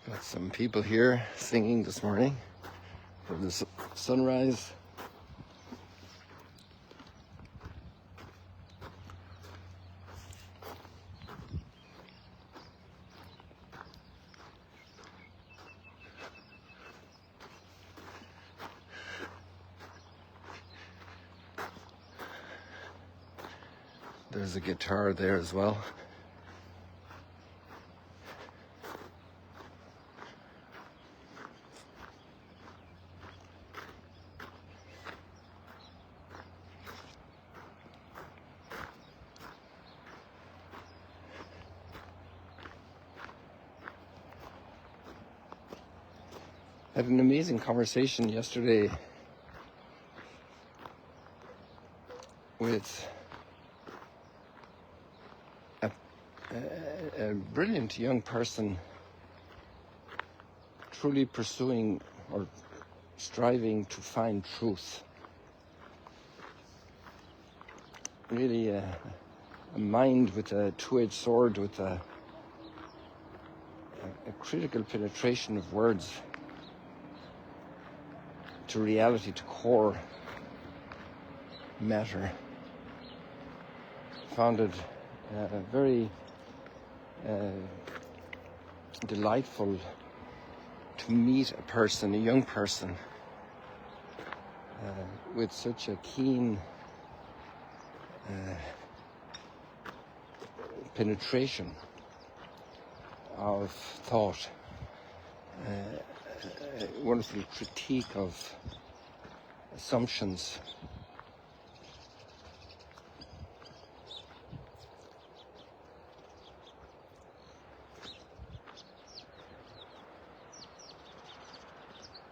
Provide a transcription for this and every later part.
Got some people here singing this morning for the sunrise. There's a guitar there as well. I had an amazing conversation yesterday with a brilliant young person truly pursuing or striving to find truth. Really a mind with a two-edged sword, with a critical penetration of words to reality, to core matter. Found it very delightful to meet a person, a young person, with such a keen penetration of thought, a wonderful critique of assumptions.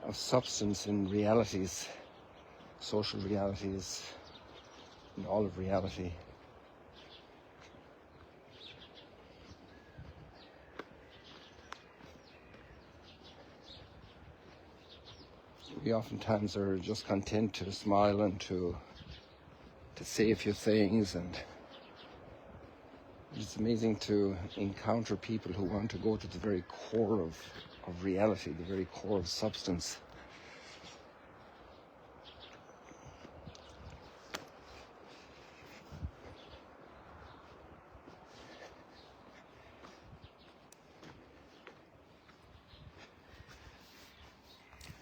Of substance in realities, social realities, and all of reality. We oftentimes are just content to smile and to say a few things, and it's amazing to encounter people who want to go to the very core of reality, the very core of substance.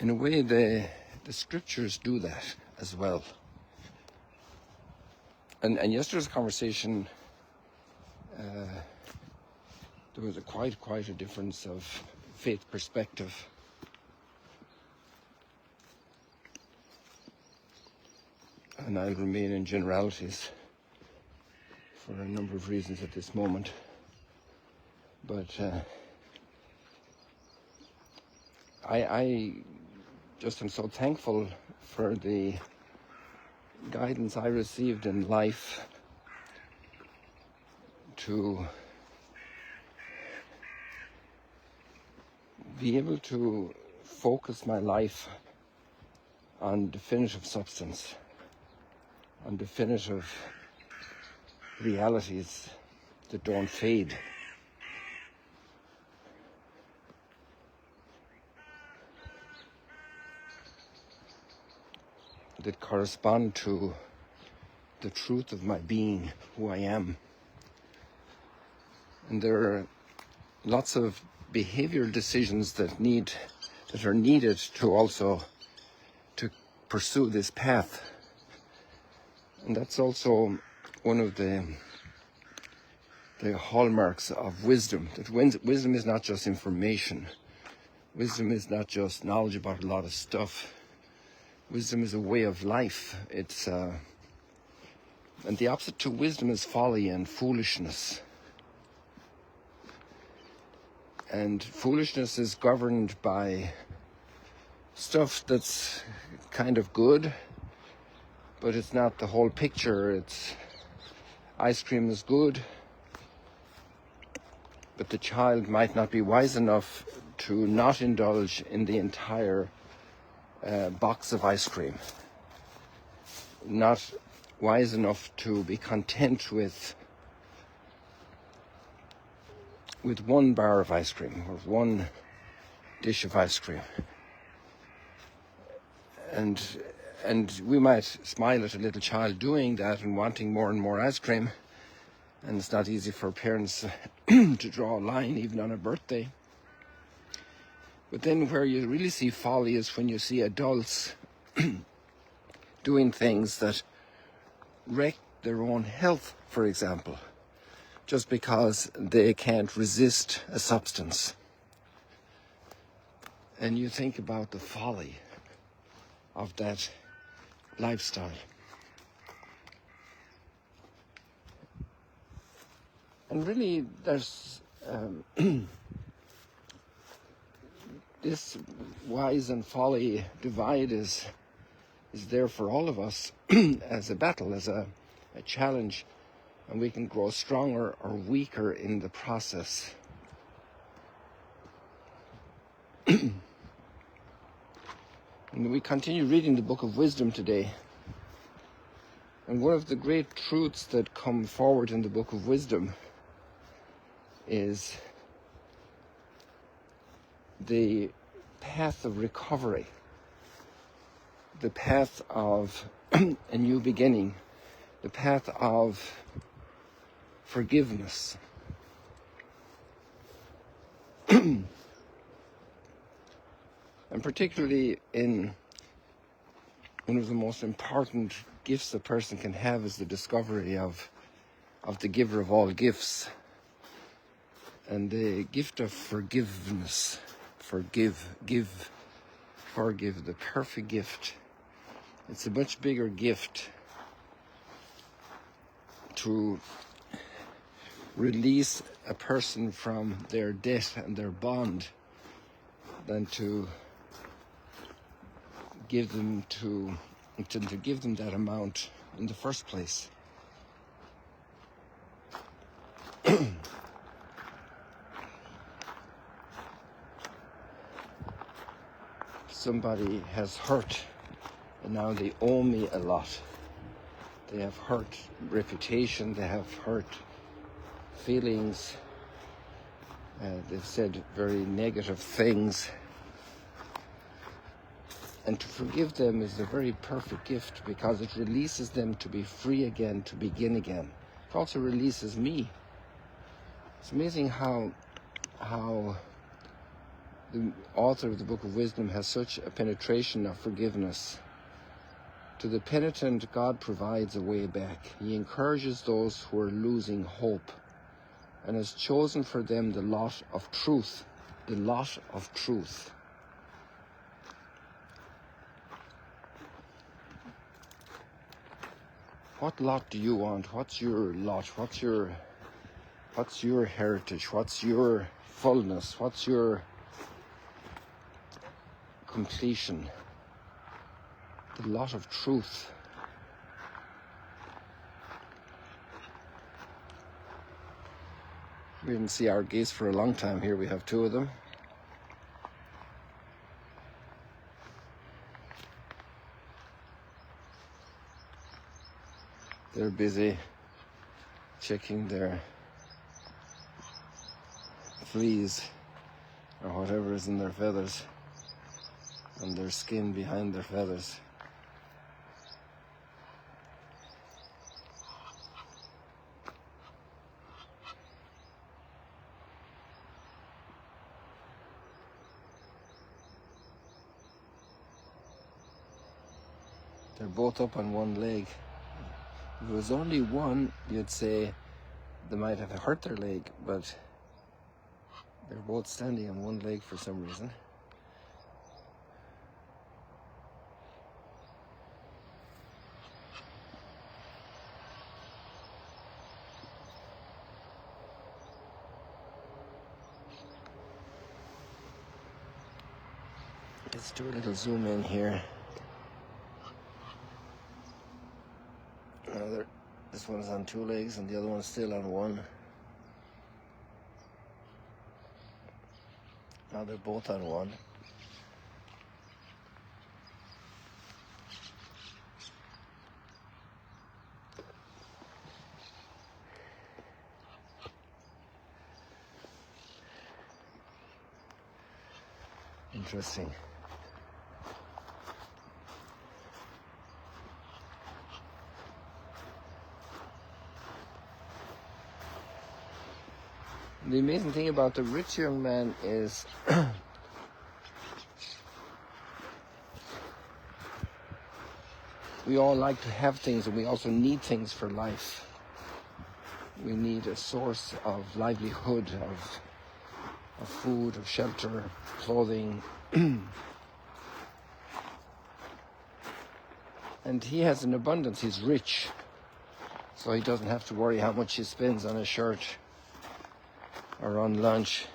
In a way, the scriptures do that as well. And yesterday's conversation, there was quite a difference of faith perspective. And I'll remain in generalities for a number of reasons at this moment. But I just am so thankful for the guidance I received in life to be able to focus my life on definitive substance, on definitive realities that don't fade. That correspond to the truth of my being, who I am. And there are lots of behavioral decisions that are needed to also to pursue this path. And that's also one of the hallmarks of wisdom, that wisdom is not just information. Wisdom is not just knowledge about a lot of stuff. Wisdom is a way of life. And the opposite to wisdom is folly and foolishness. And foolishness is governed by stuff that's kind of good, but it's not the whole picture. It's ice cream is good, but the child might not be wise enough to not indulge in the entire box of ice cream. Not wise enough to be content with one bar of ice cream or one dish of ice cream. And we might smile at a little child doing that and wanting more and more ice cream. And it's not easy for parents to draw a line even on a birthday. But then where you really see folly is when you see adults doing things that wreck their own health, for example, just because they can't resist a substance. And you think about the folly of that lifestyle. And really there's this wise and folly divide is there for all of us as a battle, as a challenge, and we can grow stronger or weaker in the process. And we continue reading the Book of Wisdom today. And one of the great truths that come forward in the Book of Wisdom is the path of recovery, the path of a new beginning, the path of forgiveness. And particularly in one of the most important gifts a person can have is the discovery of the giver of all gifts. And the gift of forgiveness. Forgive, the perfect gift. It's a much bigger gift to release a person from their debt and their bond than to give them that amount in the first place. Somebody has hurt and now they owe me a lot. They have hurt reputation, they have hurt feelings, they've said very negative things. And to forgive them is a very perfect gift because it releases them to be free again, to begin again. It also releases me. It's amazing how the author of the Book of Wisdom has such a penetration of forgiveness. To the penitent, God provides a way back. He encourages those who are losing hope and has chosen for them the lot of truth. The lot of truth. What lot do you want? What's your lot? What's your heritage? What's your fullness? What's your completion? The lot of truth. We didn't see our geese for a long time. Here we have two of them. They're busy checking their fleas or whatever is in their feathers and their skin behind their feathers. They're both up on one leg. If it was only one, you'd say they might have hurt their leg, but they're both standing on one leg for some reason. Let's do a little zoom in here. This one's on 2 legs and the other one's still on 1. Now they're both on 1. Interesting. The amazing thing about the rich young man is we all like to have things, and we also need things for life. We need a source of livelihood, of food, of shelter, clothing. And he has an abundance. He's rich, so he doesn't have to worry how much he spends on a shirt or on lunch.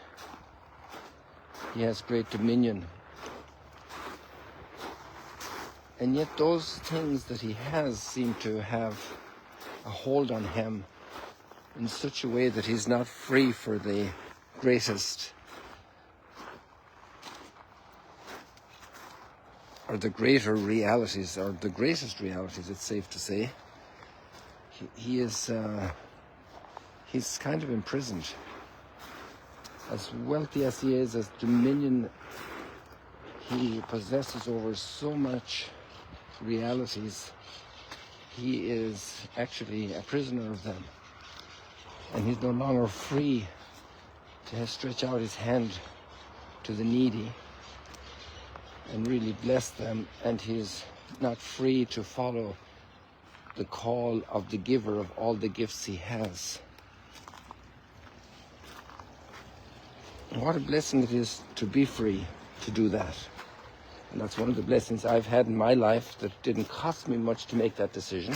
He has great dominion. And yet those things that he has seem to have a hold on him in such a way that he's not free for the greatest or the greater realities, or the greatest realities, it's safe to say. He's kind of imprisoned. As wealthy as he is, as dominion he possesses over so much realities, he is actually a prisoner of them. And he's no longer free to stretch out his hand to the needy and really bless them, and he's not free to follow the call of the giver of all the gifts he has. And what a blessing it is to be free to do that. And that's one of the blessings I've had in my life that didn't cost me much to make that decision.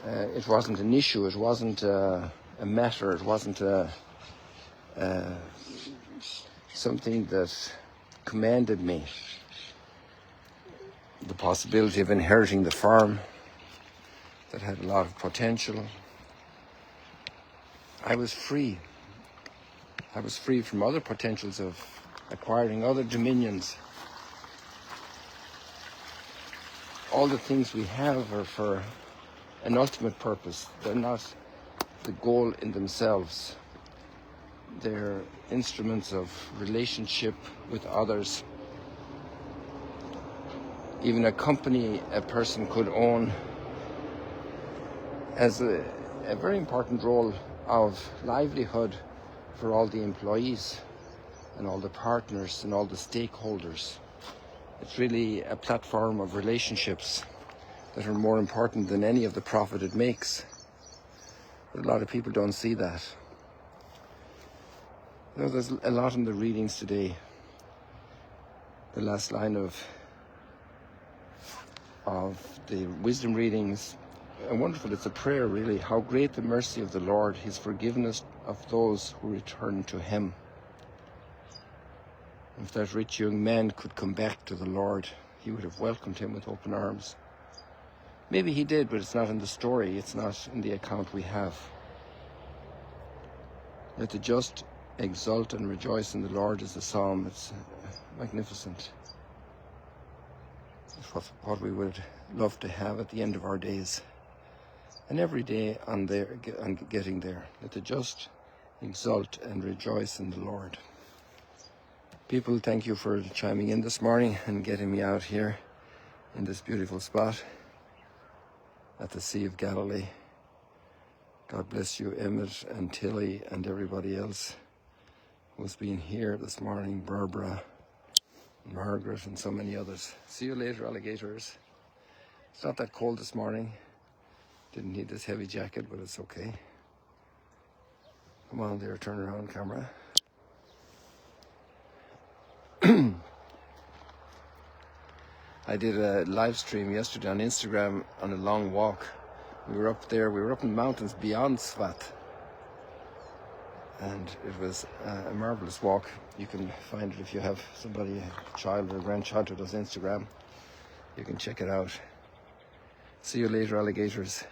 It wasn't an issue, it wasn't a matter, it wasn't something that commanded me. The possibility of inheriting the farm that had a lot of potential. I was free. I was free from other potentials of acquiring other dominions. All the things we have are for an ultimate purpose. They're not the goal in themselves. They're instruments of relationship with others. Even a company a person could own has a very important role of livelihood for all the employees and all the partners and all the stakeholders. It's really a platform of relationships that are more important than any of the profit it makes. But a lot of people don't see that. You know, there's a lot in the readings today. The last line of the wisdom readings, wonderful. It's a prayer, really. How great the mercy of the Lord, his forgiveness of those who return to him. If that rich young man could come back to the Lord, he would have welcomed him with open arms. Maybe he did, but it's not in the story. It's not in the account we have. Let the just exult and rejoice in the Lord is the psalm. It's magnificent. It's what we would love to have at the end of our days. And every day on getting there. Let the just exult and rejoice in the Lord. People, thank you for chiming in this morning and getting me out here in this beautiful spot at the Sea of Galilee. God bless you, Emmett and Tilly and everybody else who's been here this morning, Barbara, Margaret and so many others. See you later, alligators. It's not that cold this morning. Didn't need this heavy jacket, but it's okay. Come on there, turn around, camera. I did a live stream yesterday on Instagram on a long walk. We were up there, we were up in the mountains beyond Svat. And it was a marvelous walk. You can find it if you have somebody, a child or a grandchild who does Instagram. You can check it out. See you later, alligators.